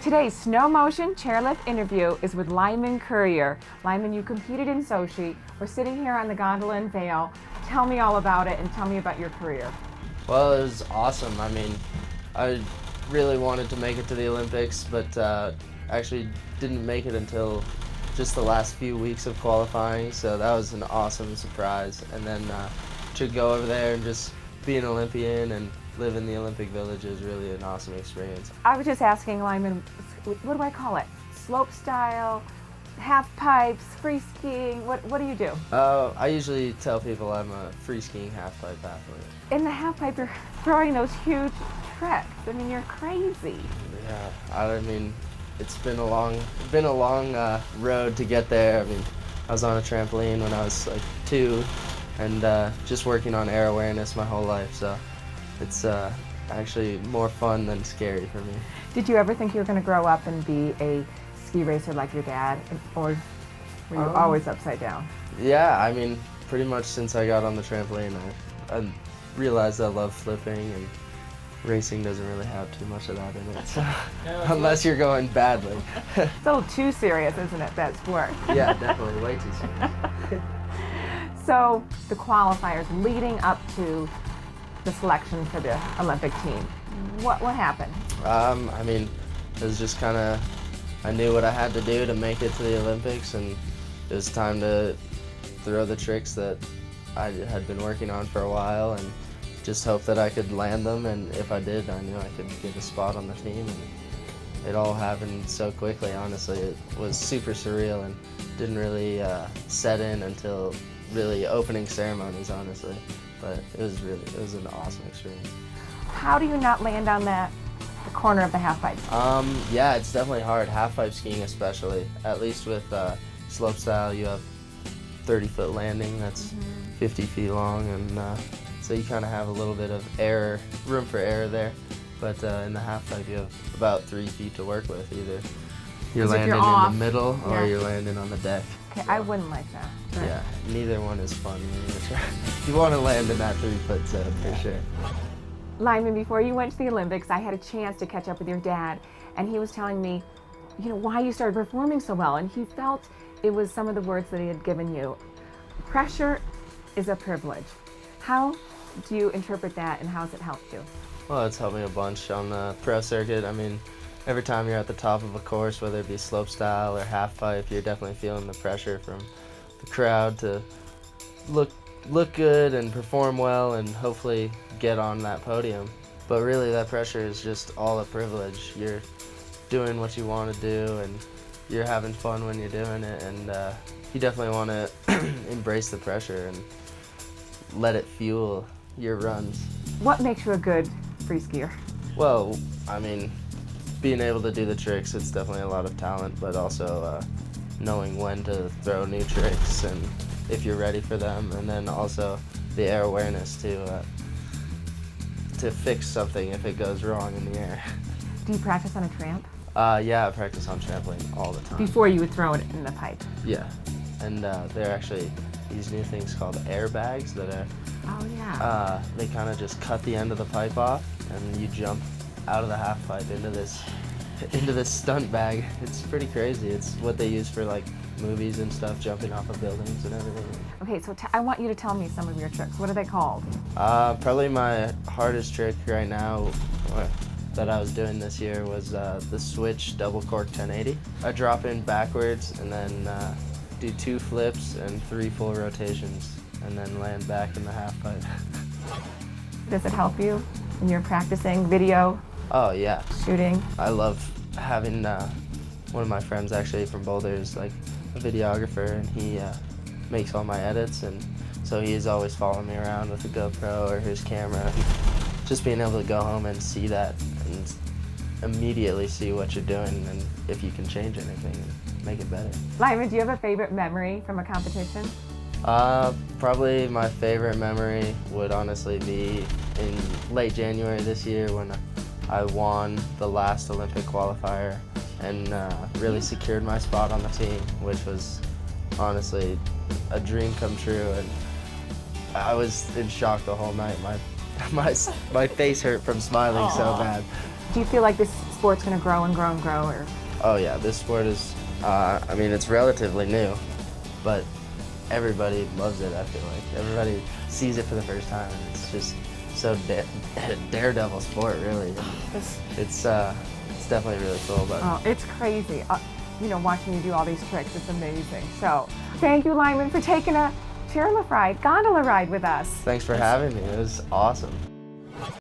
Today's SnowMotion chairlift interview is with Lyman Currier. Lyman, you competed in Sochi. We're sitting here on the gondola in Vail. Tell me all about it and tell me about your career. Well, it was awesome. I mean, I really wanted to make it to the Olympics, but actually didn't make it until just the last few weeks of qualifying, so that was an awesome surprise. And then to go over there and just be an Olympian and live in the Olympic Village is really an awesome experience. I was just asking Lyman, what do I call it? Slope style, half pipes, free skiing, what do you do? I usually tell people I'm a free skiing half pipe athlete. In the half pipe, you're throwing those huge tricks. I mean, you're crazy. Yeah, I mean, it's been a long road to get there. I mean, I was on a trampoline when I was like 2, and just working on air awareness my whole life, so it's actually more fun than scary for me. Did you ever think you were going to grow up and be a ski racer like your dad, or were you always upside down? Yeah, I mean, pretty much since I got on the trampoline, I realized I love flipping, and racing doesn't really have too much of that in it, so unless you're going badly. It's a little too serious, isn't it, that sport? Yeah, definitely, way too serious. So the qualifiers leading up to the selection for the Olympic team, what happened? I mean, it was just kind of, I knew what I had to do to make it to the Olympics, and it was time to throw the tricks that I had been working on for a while and just hope that I could land them, and if I did, I knew I could get a spot on the team. And it all happened so quickly, honestly. It was super surreal and didn't really set in until really opening ceremonies, honestly. But it was an awesome experience. How do you not land on the corner of the half pipe? Yeah, it's definitely hard, half pipe skiing especially. At least with slope style, you have 30-foot landing, that's 50 feet long, and so you kind of have a little bit of room for error there. But in the half pipe, you have about 3 feet to work with. Either you're landing in the middle or you're landing on the deck. Okay, so I wouldn't like that. Right. Yeah, neither one is fun. You want to land in that 3-foot zone for sure. Lyman, before you went to the Olympics, I had a chance to catch up with your dad, and he was telling me, why you started performing so well, and he felt it was some of the words that he had given you. Pressure is a privilege. How do you interpret that, and how has it helped you? Well, it's helped me a bunch on the pro circuit. I mean, every time you're at the top of a course, whether it be slope style or half pipe, you're definitely feeling the pressure from the crowd to look good and perform well and hopefully get on that podium. But really, that pressure is just all a privilege. You're doing what you want to do, and you're having fun when you're doing it, and you definitely want to embrace the pressure and let it fuel your runs. What makes you a good free skier? Well, I mean, being able to do the tricks, it's definitely a lot of talent, but also knowing when to throw new tricks and if you're ready for them, and then also the air awareness to fix something if it goes wrong in the air. Do you practice on a tramp? Yeah, I practice on trampoline all the time. Before you would throw it in the pipe? Yeah, and there are actually these new things called airbags that are, they kind of just cut the end of the pipe off, and you jump out of the half pipe into this stunt bag. It's pretty crazy. It's what they use for like movies and stuff, jumping off of buildings and everything. Okay, so I want you to tell me some of your tricks. What are they called? Probably my hardest trick right now that I was doing this year was the switch double cork 1080. I drop in backwards and then do 2 flips and 3 full rotations, and then land back in the half pipe. Does it help you when you're practicing video? Oh yeah. Shooting? I love having one of my friends actually from Boulder is like a videographer, and he makes all my edits, and so he's always following me around with a GoPro or his camera. Just being able to go home and see that and immediately see what you're doing and if you can change anything and make it better. Lyman, do you have a favorite memory from a competition? Probably my favorite memory would honestly be in late January this year when I won the last Olympic qualifier and really secured my spot on the team, which was honestly a dream come true, and I was in shock the whole night. My face hurt from smiling so bad. Do you feel like this sport sport's going to grow and grow and grow? Or Oh yeah, this sport is, I mean, it's relatively new, but everybody loves it, I feel like. Everybody sees it for the first time, and it's just so daredevil sport, really. It's definitely really cool. But oh, it's crazy. You know, watching you do all these tricks, it's amazing. So thank you, Lyman, for taking a chairlift ride, gondola ride with us. thanks for having me. It was awesome.